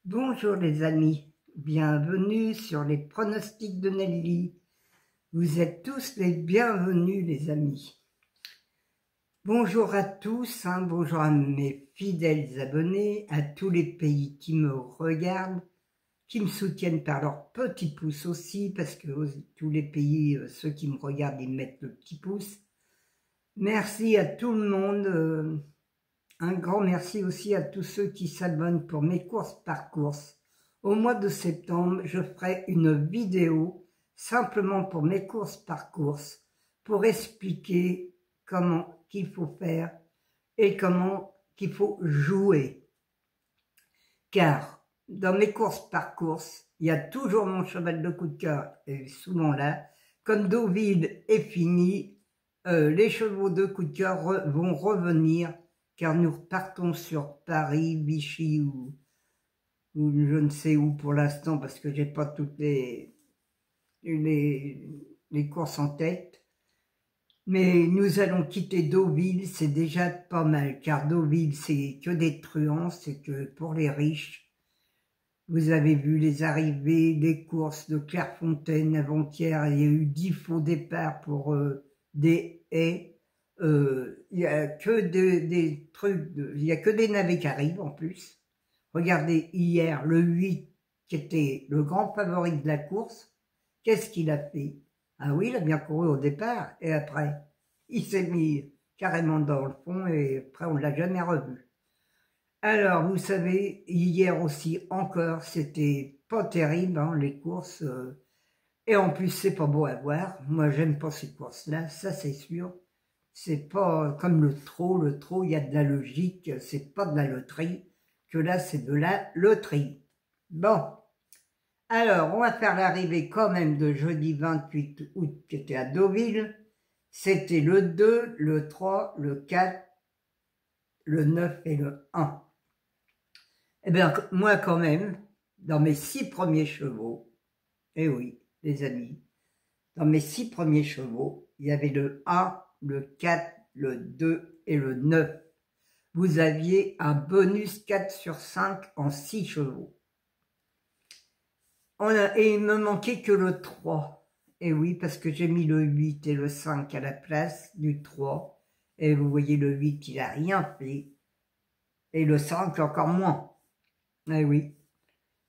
Bonjour les amis, bienvenue sur les pronostics de Nelly. Vous êtes tous les bienvenus les amis. Bonjour à tous, bonjour à mes fidèles abonnés, à tous les pays qui me regardent, qui me soutiennent par leur petit pouce aussi, parce que tous les pays, ceux qui me regardent, ils mettent le petit pouce. Merci à tout le monde, un grand merci aussi à tous ceux qui s'abonnent pour mes courses par course. Au mois de septembre, je ferai une vidéo simplement pour mes courses par course pour expliquer comment qu'il faut faire et comment qu'il faut jouer. Car dans mes courses par course, il y a toujours mon cheval de coup de cœur et souvent là, comme Deauville est fini, les chevaux de coup de cœur vont revenir car nous repartons sur Paris, Vichy ou je ne sais où pour l'instant parce que j'ai pas toutes les courses en tête. Mais nous allons quitter Deauville, c'est déjà pas mal, car Deauville c'est que des truands, c'est que pour les riches. Vous avez vu les arrivées, les courses de Clairefontaine avant-hier, il y a eu 10 faux départs pour des haies. Il y a que des trucs, il y a que des navets qui arrivent en plus. Regardez hier le 8 qui était le grand favori de la course, qu'est-ce qu'il a fait? Ah oui, il a bien couru au départ et après il s'est mis carrément dans le fond et après on ne l'a jamais revu. Alors vous savez, hier aussi encore c'était pas terrible les courses et en plus c'est pas beau à voir. Moi j'aime pas ces courses là, ça c'est sûr. C'est pas comme le trot il y a de la logique, c'est pas de la loterie, que là c'est de la loterie. Bon, alors on va faire l'arrivée quand même de jeudi 28 août qui était à Deauville. C'était le 2, le 3, le 4, le 9 et le 1. Eh bien moi quand même, dans mes 6 premiers chevaux, eh oui les amis, dans mes 6 premiers chevaux, il y avait le 1, le 4, le 2 et le 9. Vous aviez un bonus 4 sur 5 en 6 chevaux. Et il me manquait que le 3. Et oui, parce que j'ai mis le 8 et le 5 à la place du 3. Et vous voyez, le 8, il n'a rien fait. Et le 5, encore moins. Eh oui.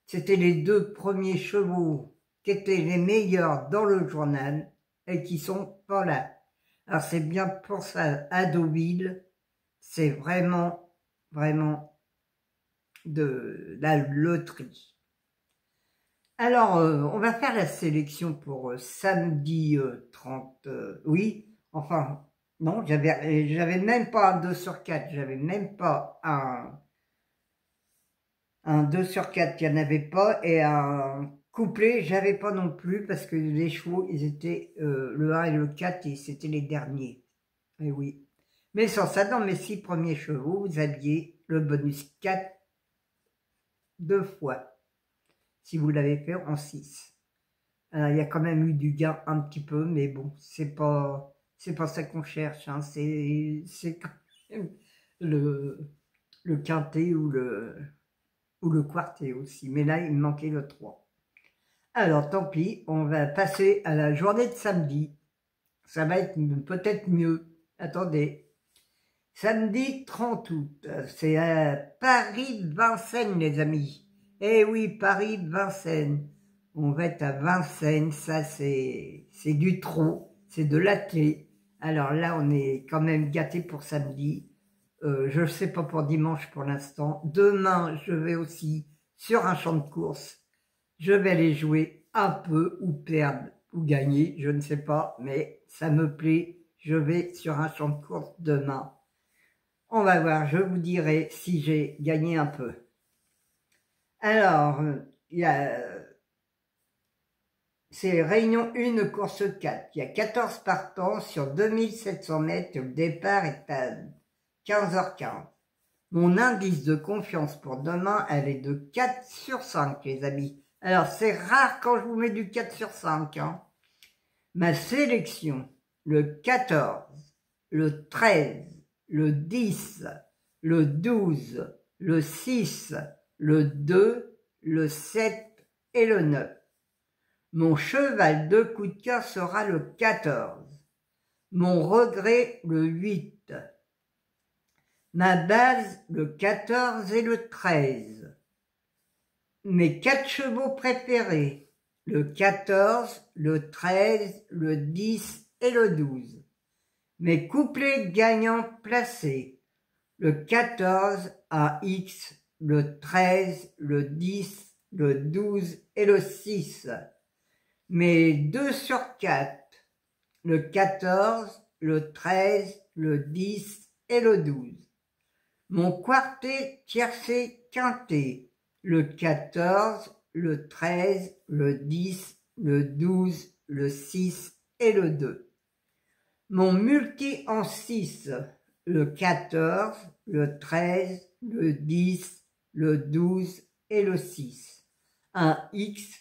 C'était les 2 premiers chevaux qui étaient les meilleurs dans le journal et qui sont pas là. Alors c'est bien pour ça, à Deauville, c'est vraiment, vraiment de la loterie. Alors, on va faire la sélection pour samedi 30, oui, enfin, non, j'avais même pas un 2 sur 4, j'avais même pas un 2 sur 4, il n'y en avait pas, et un couplet, j'avais pas non plus, parce que les chevaux, ils étaient, le 1 et le 4, et c'était les derniers. Et oui. Mais sans ça, dans mes 6 premiers chevaux, vous aviez le bonus 4 2 fois, si vous l'avez fait en 6. Alors, il y a quand même eu du gain un petit peu, mais bon, c'est pas ça qu'on cherche, c'est quand même le quintet ou le quartet aussi. Mais là, il me manquait le 3. Alors, tant pis, on va passer à la journée de samedi. Ça va être peut-être mieux. Attendez. Samedi 30 août, c'est à Paris-Vincennes, les amis. Eh oui, Paris-Vincennes. On va être à Vincennes, ça c'est du trot, c'est de l'athlé. Alors là, on est quand même gâtés pour samedi. Je ne sais pas pour dimanche pour l'instant. Demain, je vais aussi sur un champ de course. Je vais aller jouer un peu ou perdre ou gagner, je ne sais pas, mais ça me plaît. Je vais sur un champ de course demain. On va voir, je vous dirai si j'ai gagné un peu. Alors, c'est Réunion 1, course 4. Il y a 14 partants sur 2700 mètres. Le départ est à 15h15. Mon indice de confiance pour demain, elle est de 4 sur 5, les amis. Alors, c'est rare quand je vous mets du 4 sur 5. Ma sélection, le 14, le 13, le 10, le 12, le 6, le 2 le 7 et le 9. Mon cheval de coup de cœur sera le 14. Mon regret, le 8. Ma base, le 14 et le 13. Mes 4 chevaux préférés, le 14, le 13, le 10 et le 12. Mes couplets gagnants placés, le 14 à X, le 13, le 10, le 12 et le 6. Mes 2 sur 4, le 14, le 13, le 10 et le 12. Mon quartet tiercé quintet, le 14, le 13, le 10, le 12, le 6 et le 2. Mon multi en 6, le 14, le 13, le 10, le 12 et le 6. Un X,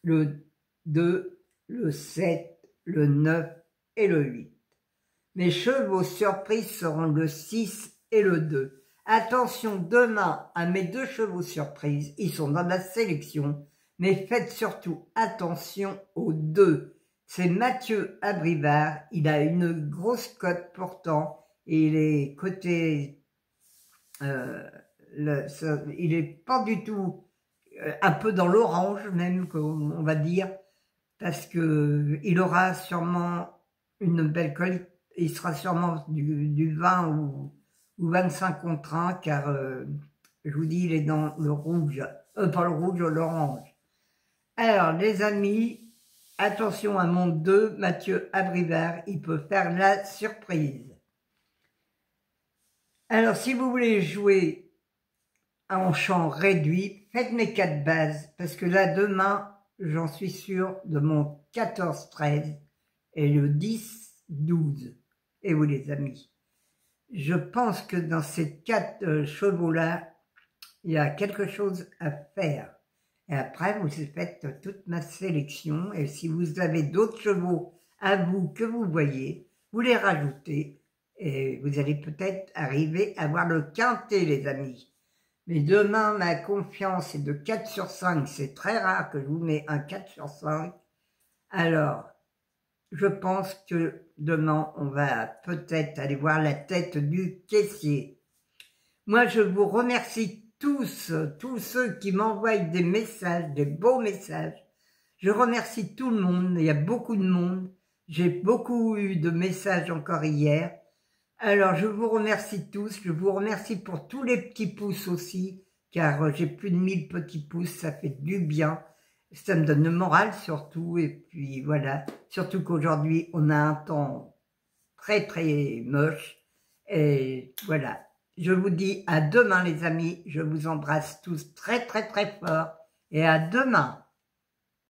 le 2, le 7, le 9 et le 8. Mes chevaux surprises seront le 6 et le 2. Attention demain à mes 2 chevaux surprises, ils sont dans la sélection, mais faites surtout attention aux 2. C'est Mathieu Abrivard, il a une grosse cote pourtant, et il est côté, il est pas du tout, un peu dans l'orange même, on va dire, parce que il aura sûrement une belle cote, il sera sûrement du 20 ou 25 contre 1, car je vous dis, il est dans le rouge, pas le rouge, l'orange. Alors, les amis, attention à mon 2, Mathieu Abrivard, il peut faire la surprise. Alors, si vous voulez jouer en champ réduit, faites mes 4 bases, parce que là, demain, j'en suis sûr de mon 14-13 et le 10-12. Et vous, les amis, je pense que dans ces 4 chevaux-là, il y a quelque chose à faire. Et après, vous faites toute ma sélection. Et si vous avez d'autres chevaux à vous que vous voyez, vous les rajoutez. Et vous allez peut-être arriver à voir le quintet, les amis. Mais demain, ma confiance est de 4 sur 5. C'est très rare que je vous mette un 4 sur 5. Alors, je pense que demain, on va peut-être aller voir la tête du caissier. Moi, je vous remercie tous ceux qui m'envoient des messages, des beaux messages. Je remercie tout le monde, il y a beaucoup de monde. J'ai beaucoup eu de messages encore hier. Alors, je vous remercie tous. Je vous remercie pour tous les petits pouces aussi, car j'ai plus de 1000 petits pouces, ça fait du bien. Ça me donne le moral surtout, et puis voilà. Surtout qu'aujourd'hui, on a un temps très très moche, et voilà. Je vous dis à demain les amis, je vous embrasse tous très très très fort, et à demain.